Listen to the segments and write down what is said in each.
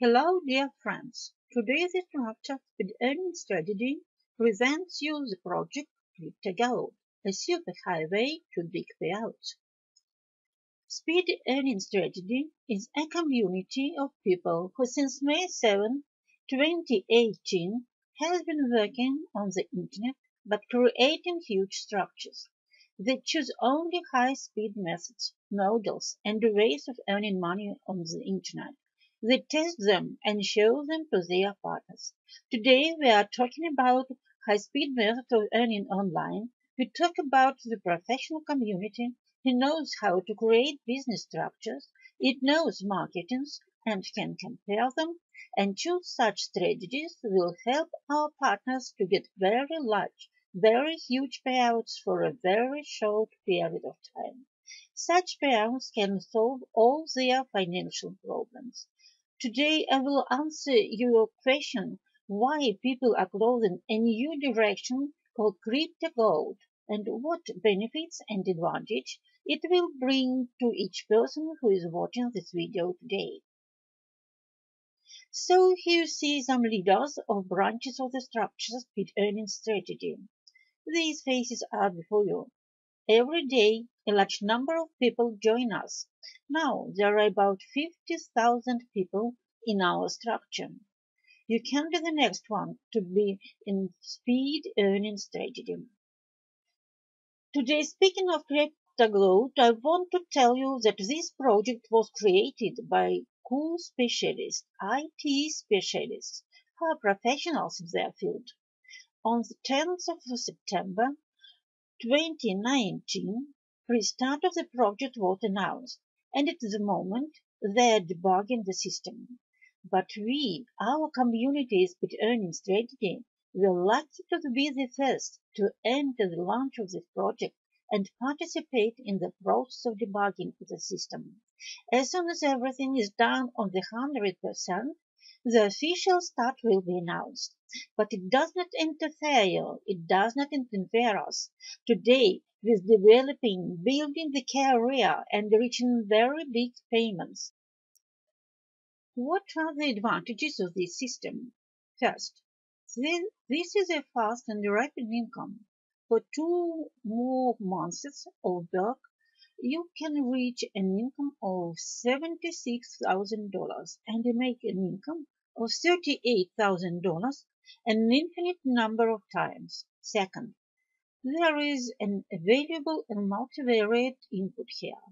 Hello, dear friends. Today's instructor with earning strategy presents you the project Click Go, a super highway to big payouts. Speed Earning Strategy is a community of people who since May 7, 2018 has been working on the internet but creating huge structures. They choose only high-speed methods, models, and ways of earning money on the internet. They test them and show them to their partners. Today we are talking about high-speed methods of earning online. We talk about the professional community who knows how to create business structures, it knows marketing and can compare them, and choose such strategies will help our partners to get very large, very huge payouts for a very short period of time. Such payouts can solve all their financial problems. Today I will answer your question why people are closing a new direction called crypto gold and what benefits and advantage it will bring to each person who is watching this video today. So here you see some leaders of branches of the structured speed earning strategy. These faces are before you. Every day, a large number of people join us. Now, there are about 50,000 people in our structure. You can be the next one to be in speed earning strategy. Today, speaking of crypto, I want to tell you that this project was created by cool specialists, IT specialists, who are professionals in their field. On the 10th of September, 2019, restart of the project was announced, and at the moment they are debugging the system. But we, our community's speed earning strategy, were lucky to be the first to enter the launch of this project and participate in the process of debugging the system. As soon as everything is done on the 100%, the official start will be announced. But it does not interfere us today with developing, building the career and reaching very big payments. What are the advantages of this system? First, this is a fast and rapid income. For 2 more months of work, you can reach an income of $76,000 and make an income of $38,000 an infinite number of times. Second, there is an available and multivariate input here.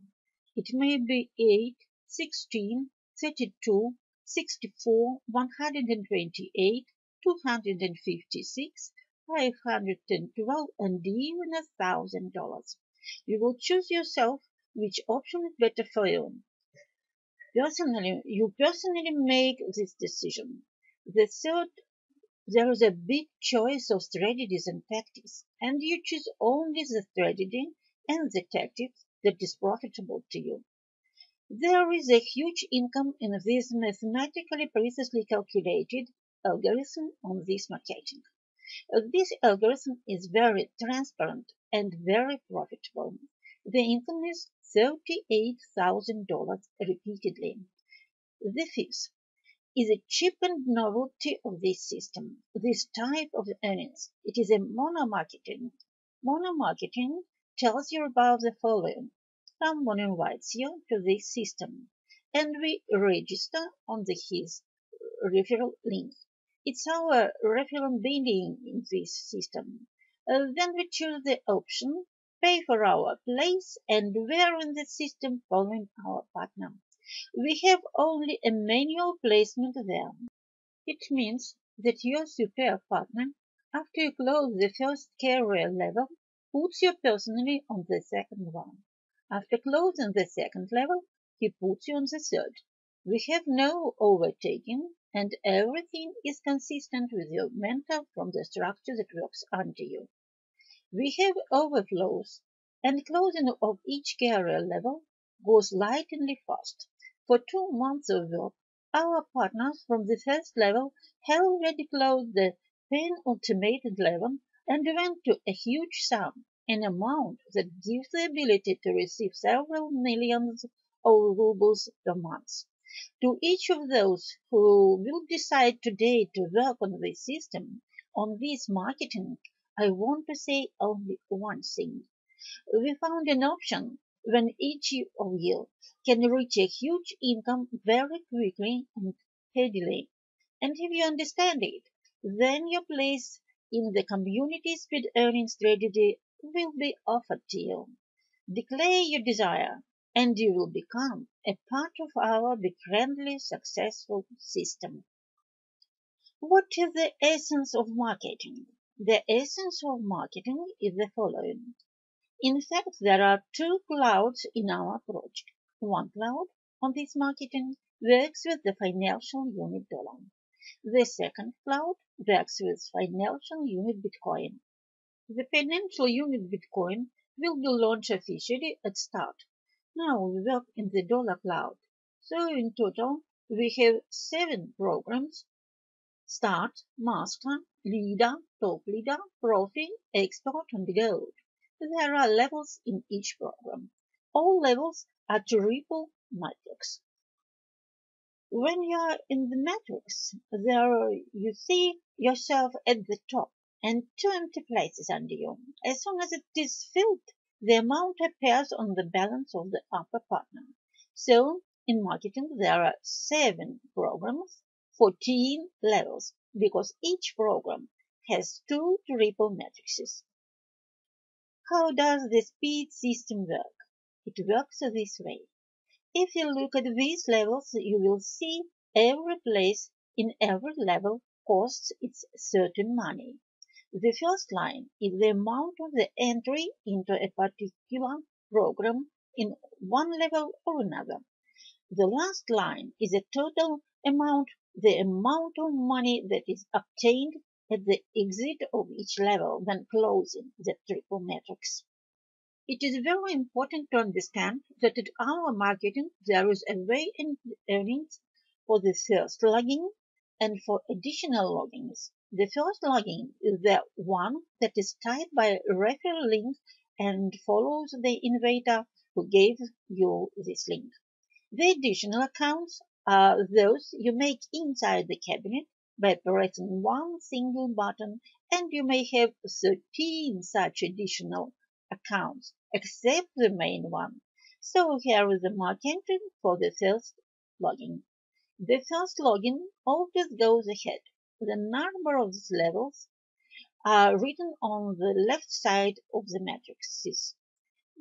It may be 8, 16, 32, 64, 128, 256, 512, and even $1,000. You will choose yourself which option is better for you. You personally make this decision. There is a big choice of strategies and tactics, and you choose only the strategy and the tactics that is profitable to you. There is a huge income in this mathematically precisely calculated algorithm on this marketing. This algorithm is very transparent and very profitable. The income is $38,000 repeatedly. The fifth is a cheapened novelty of this system, this type of earnings. It is a mono-marketing. Mono-marketing tells you about the following. Someone invites you to this system, and we register on his referral link. It's our referral billing in this system. Then we choose the option, pay for our place, and we're in the system following our partner. We have only a manual placement there. It means that your super partner, after you close the first career level, puts you personally on the second one. After closing the second level, he puts you on the third. We have no overtaking, and everything is consistent with your mentor from the structure that works under you. We have overflows, and closing of each career level goes lightning fast. For 2 months of work, our partners from the first level have already closed the penultimate level and went to a huge sum, an amount that gives the ability to receive several millions of rubles per month. To each of those who will decide today to work on this system, on this marketing, I want to say only one thing. We found an option when each of you can reach a huge income very quickly and steadily. And if you understand it, then your place in the community speed earning strategy will be offered to you. Declare your desire, and you will become a part of our grandly successful system. What is the essence of marketing? The essence of marketing is the following. In fact, there are two clouds in our project. One cloud on this marketing works with the financial unit dollar. The second cloud works with financial unit Bitcoin. The financial unit Bitcoin will be launched officially at start. Now we work in the dollar cloud. So in total, we have 7 programs: Start, Master, Leader, Top Leader, Profi, Expert, and Gold. There are levels in each program. All levels are triple matrix. When you are in the matrix, there you see yourself at the top and 2 empty places under you. As soon as it is filled, the amount appears on the balance of the upper partner. So, in marketing, there are 7 programs, 14 levels, because each program has 2 triple matrices. How does the speed system work? It works this way. If you look at these levels, you will see every place in every level costs its certain money. The first line is the amount of the entry into a particular program in one level or another. The last line is a total amount, the amount of money that is obtained at the exit of each level when closing the triple matrix. It is very important to understand that at our marketing there is a way in earnings for the first login and for additional logins. The first login is the one that is tied by a referral link and follows the innovator who gave you this link. The additional accounts are those you make inside the cabinet by pressing one single button, and you may have 13 such additional accounts, except the main one. So here is the marketing for the first login. The first login always goes ahead. The number of these levels are written on the left side of the matrices.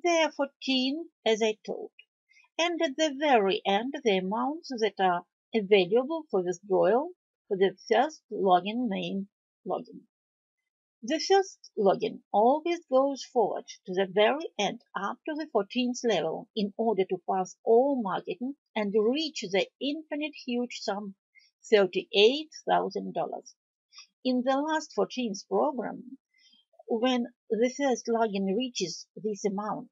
There are 14, as I told, and at the very end the amounts that are available for withdrawal for the first login main login. The first login always goes forward to the very end up to the 14th level in order to pass all marketing and reach the infinite huge sum $38,000. In the last 14th program, when the first login reaches this amount,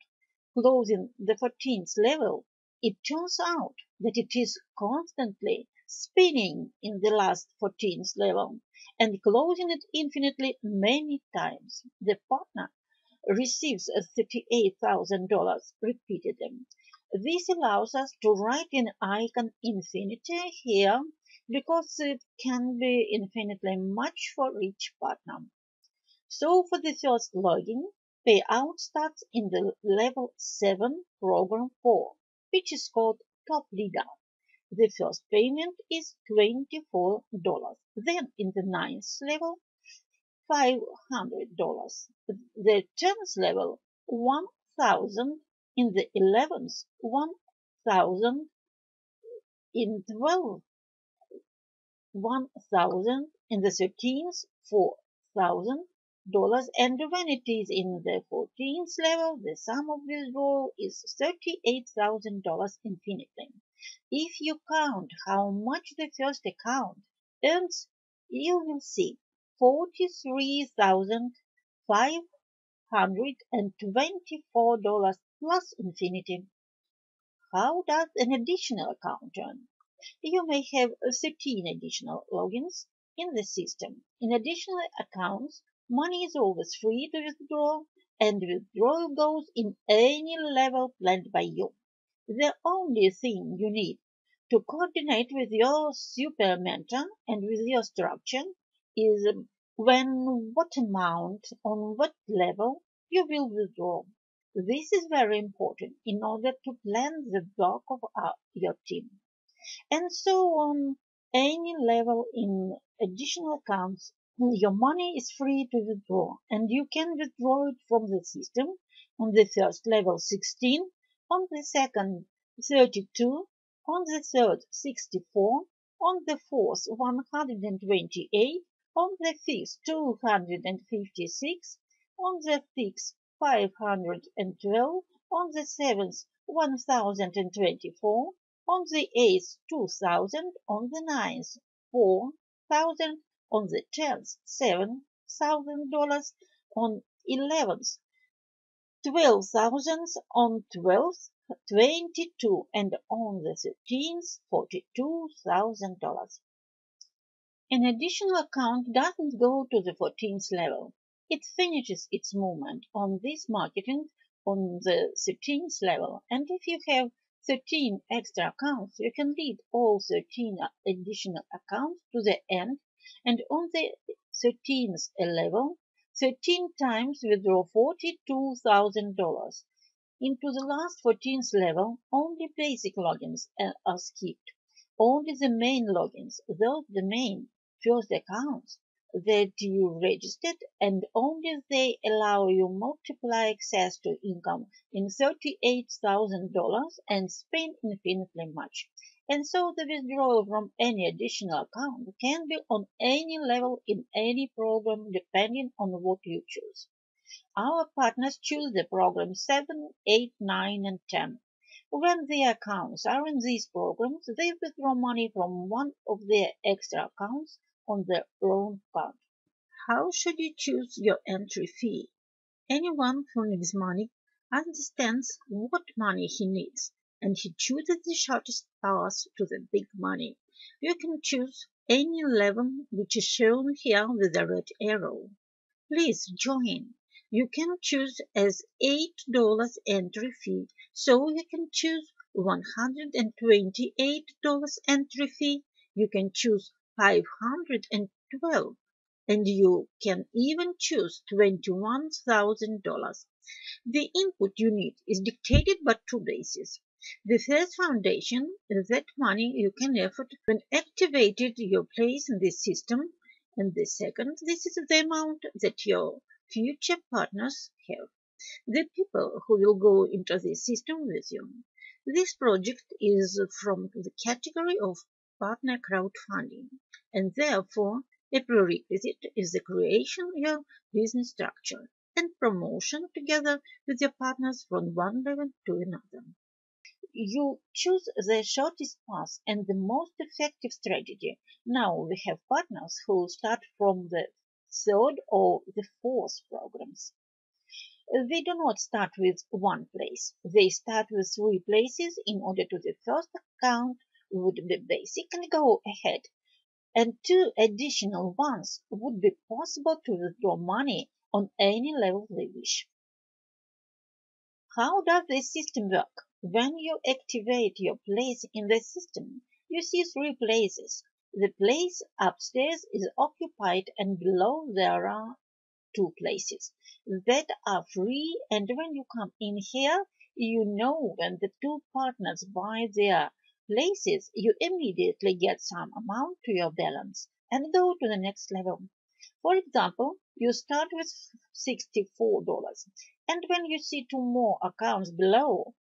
closing the 14th level, it turns out that it is constantly spinning in the last 14th level and closing it infinitely many times. The partner receives $38,000 repeatedly. This allows us to write an icon infinity here because it can be infinitely much for each partner. So for the first login, payout starts in the level 7 program 4, which is called Top Leader. The first payment is $24. Then in the 9th level, $500. The 10th level, $1,000. In the 11th, $1,000. In 12th, $1,000. In the 13th, $4,000. And when it is in the 14th level, the sum of withdrawal is $38,000 infinitely. If you count how much the first account earns, you will see $43,524 plus infinity. How does an additional account earn? You may have 13 additional logins in the system. In additional accounts, money is always free to withdraw, and withdrawal goes in any level planned by you. The only thing you need to coordinate with your super mentor and with your structure is when, what amount, on what level you will withdraw. This is very important in order to plan the work of your team. And so on any level in additional accounts, your money is free to withdraw, and you can withdraw it from the system on the first level 16, on the second 32, on the third 64, on the fourth 128, on the fifth 256, on the sixth 512, on the seventh 1024, on the 8th 2000, on the 9th 4000, on the 10th $7,000, on 11th 12,000, on 12th 22, and on the 13th $42,000. An additional account doesn't go to the 14th level. It finishes its movement on this marketing on the 13th level, and if you have 13 extra accounts, you can lead all 13 additional accounts to the end, and on the 13th level, 13 times withdraw $42,000. Into the last 14th level, only basic logins are skipped. Only the main logins, those the main first accounts that you registered, and only they allow you multiply access to income in $38,000 and spend infinitely much. And so the withdrawal from any additional account can be on any level in any program depending on what you choose. Our partners choose the program 7, 8, 9, and 10. When their accounts are in these programs, they withdraw money from one of their extra accounts on their own card. How should you choose your entry fee? Anyone who needs money understands what money he needs, and he chooses the shortest path to the big money. You can choose any level which is shown here with the red arrow. Please join. You can choose as $8 entry fee, so you can choose $128 entry fee. You can choose $512, and you can even choose $21,000. The input you need is dictated by two bases. The first foundation is that money you can afford when activated your place in the system, and the second, this is the amount that your future partners have, the people who will go into the system with you. This project is from the category of partner crowdfunding, and therefore a prerequisite is the creation of your business structure and promotion together with your partners from one level to another. You choose the shortest path and the most effective strategy. Now we have partners who start from the third or the fourth programs. They do not start with one place. They start with 3 places in order to the first account would be basic and go ahead, and 2 additional ones would be possible to withdraw money on any level they wish. How does the system work? When you activate your place in the system, you see 3 places. The place upstairs is occupied, and below there are 2 places that are free, and when you come in here, you know when the 2 partners buy their places, you immediately get some amount to your balance and go to the next level. For example, you start with $64, and when you see 2 more accounts below,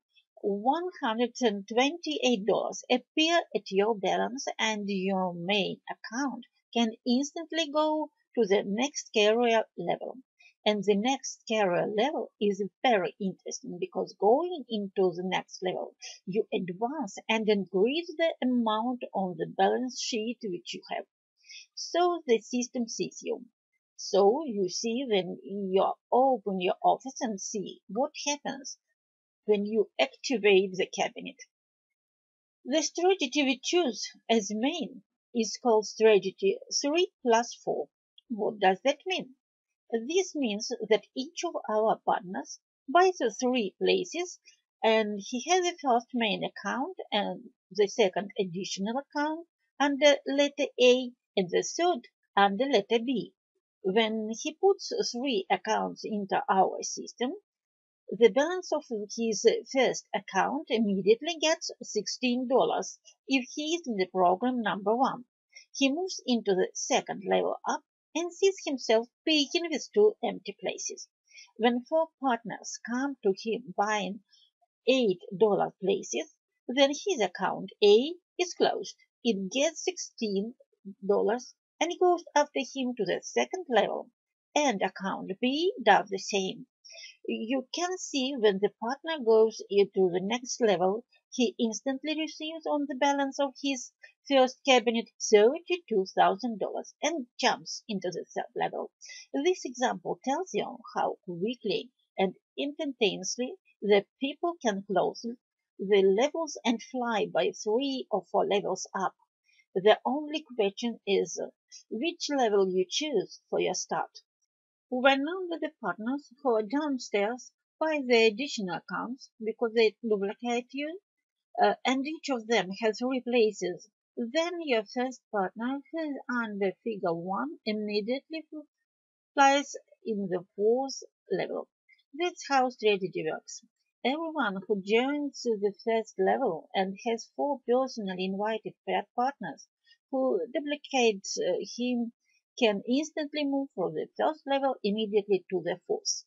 $128 appear at your balance, and your main account can instantly go to the next career level. And the next career level is very interesting because going into the next level, you advance and increase the amount on the balance sheet which you have. So the system sees you. So you see when you open your office and see what happens when you activate the cabinet. The strategy we choose as main is called strategy 3+4. What does that mean? This means that each of our partners buys 3 places And he has the first main account and the second additional account under letter A and the third under letter B. When he puts three accounts into our system, the balance of his first account immediately gets $16 if he is in the program number 1. He moves into the second level up and sees himself peaking with two empty places. When 4 partners come to him buying $8 places, then his account A is closed. It gets $16 and goes after him to the second level, and account B does the same. You can see when the partner goes into the next level, he instantly receives on the balance of his first cabinet $32,000 and jumps into the third level. This example tells you how quickly and instantaneously the people can close the levels and fly by 3 or 4 levels up. The only question is which level you choose for your start. When none of the partners who are downstairs buy the additional accounts because they duplicate you, and each of them has 3 places, then your first partner who is under figure 1 immediately flies in the 4th level. That's how strategy works. Everyone who joins the first level and has 4 personally invited paired partners who duplicate him can instantly move from the first level immediately to the 4th.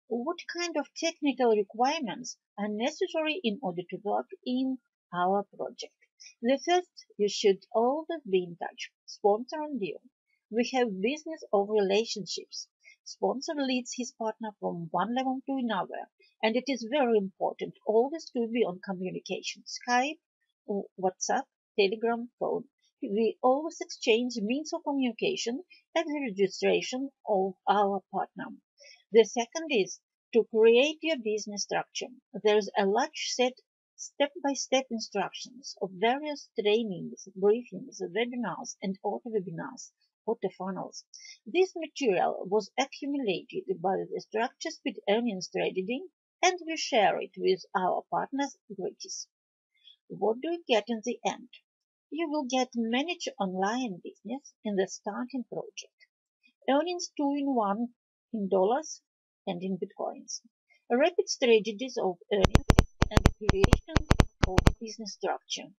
What kind of technical requirements are necessary in order to work in our project? The first, you should always be in touch. Sponsor and deal. We have business of relationships. Sponsor leads his partner from one level to another, and it is very important always to be on communication. Skype, WhatsApp, Telegram, phone. We always exchange means of communication at the registration of our partner. The second is to create your business structure. There is a large set step-by-step instructions of various trainings, briefings, webinars, and auto-webinars, auto-funnels. This material was accumulated by the Structure Speed Earning Strategy, and we share it with our partners gratis. What do you get in the end? You will get manage online business in the starting project. Earnings 2-in-1 in dollars and in bitcoins. Rapid strategies of earnings and creation of business structure.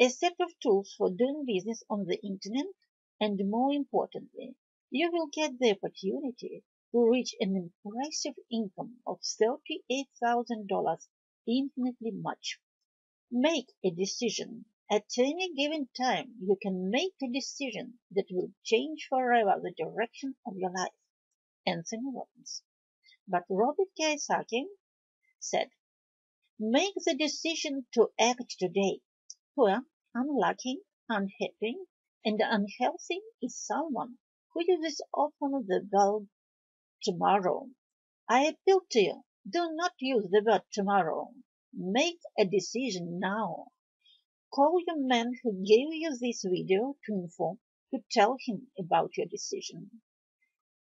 A set of tools for doing business on the internet, and more importantly, you will get the opportunity to reach an impressive income of $38,000 infinitely much. Make a decision. At any given time, you can make a decision that will change forever the direction of your life. Anthony Robbins. But Robert Kiyosaki said, make the decision to act today. Poor, unlucky, unhappy, and unhealthy is someone who uses often the verb tomorrow. I appeal to you, do not use the word tomorrow. Make a decision now. Call your man who gave you this video to tell him about your decision.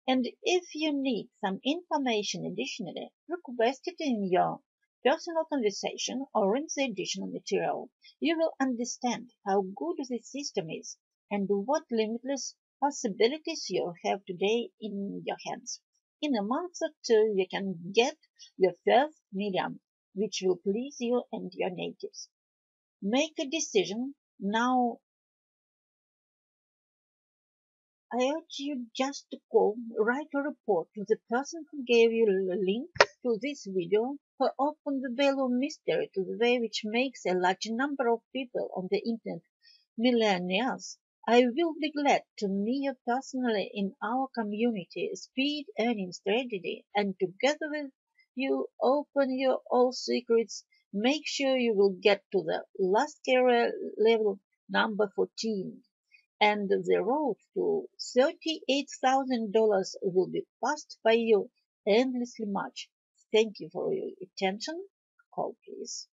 And if you need some information additionally, request it in your personal conversation or in the additional material. You will understand how good this system is and what limitless possibilities you have today in your hands. In a month or 2, you can get your first million, which will please you and your natives. Make a decision now. I urge you just to call, write a report to the person who gave you the link to this video, or open the veil of mystery to the way which makes a large number of people on the internet millionaires. I will be glad to meet you personally in our community Speed Earning Strategy, and together with you open your all secrets. Make sure you will get to the last career level number 14. And the road to $38,000 will be passed by you endlessly much. Thank you for your attention. Call, please.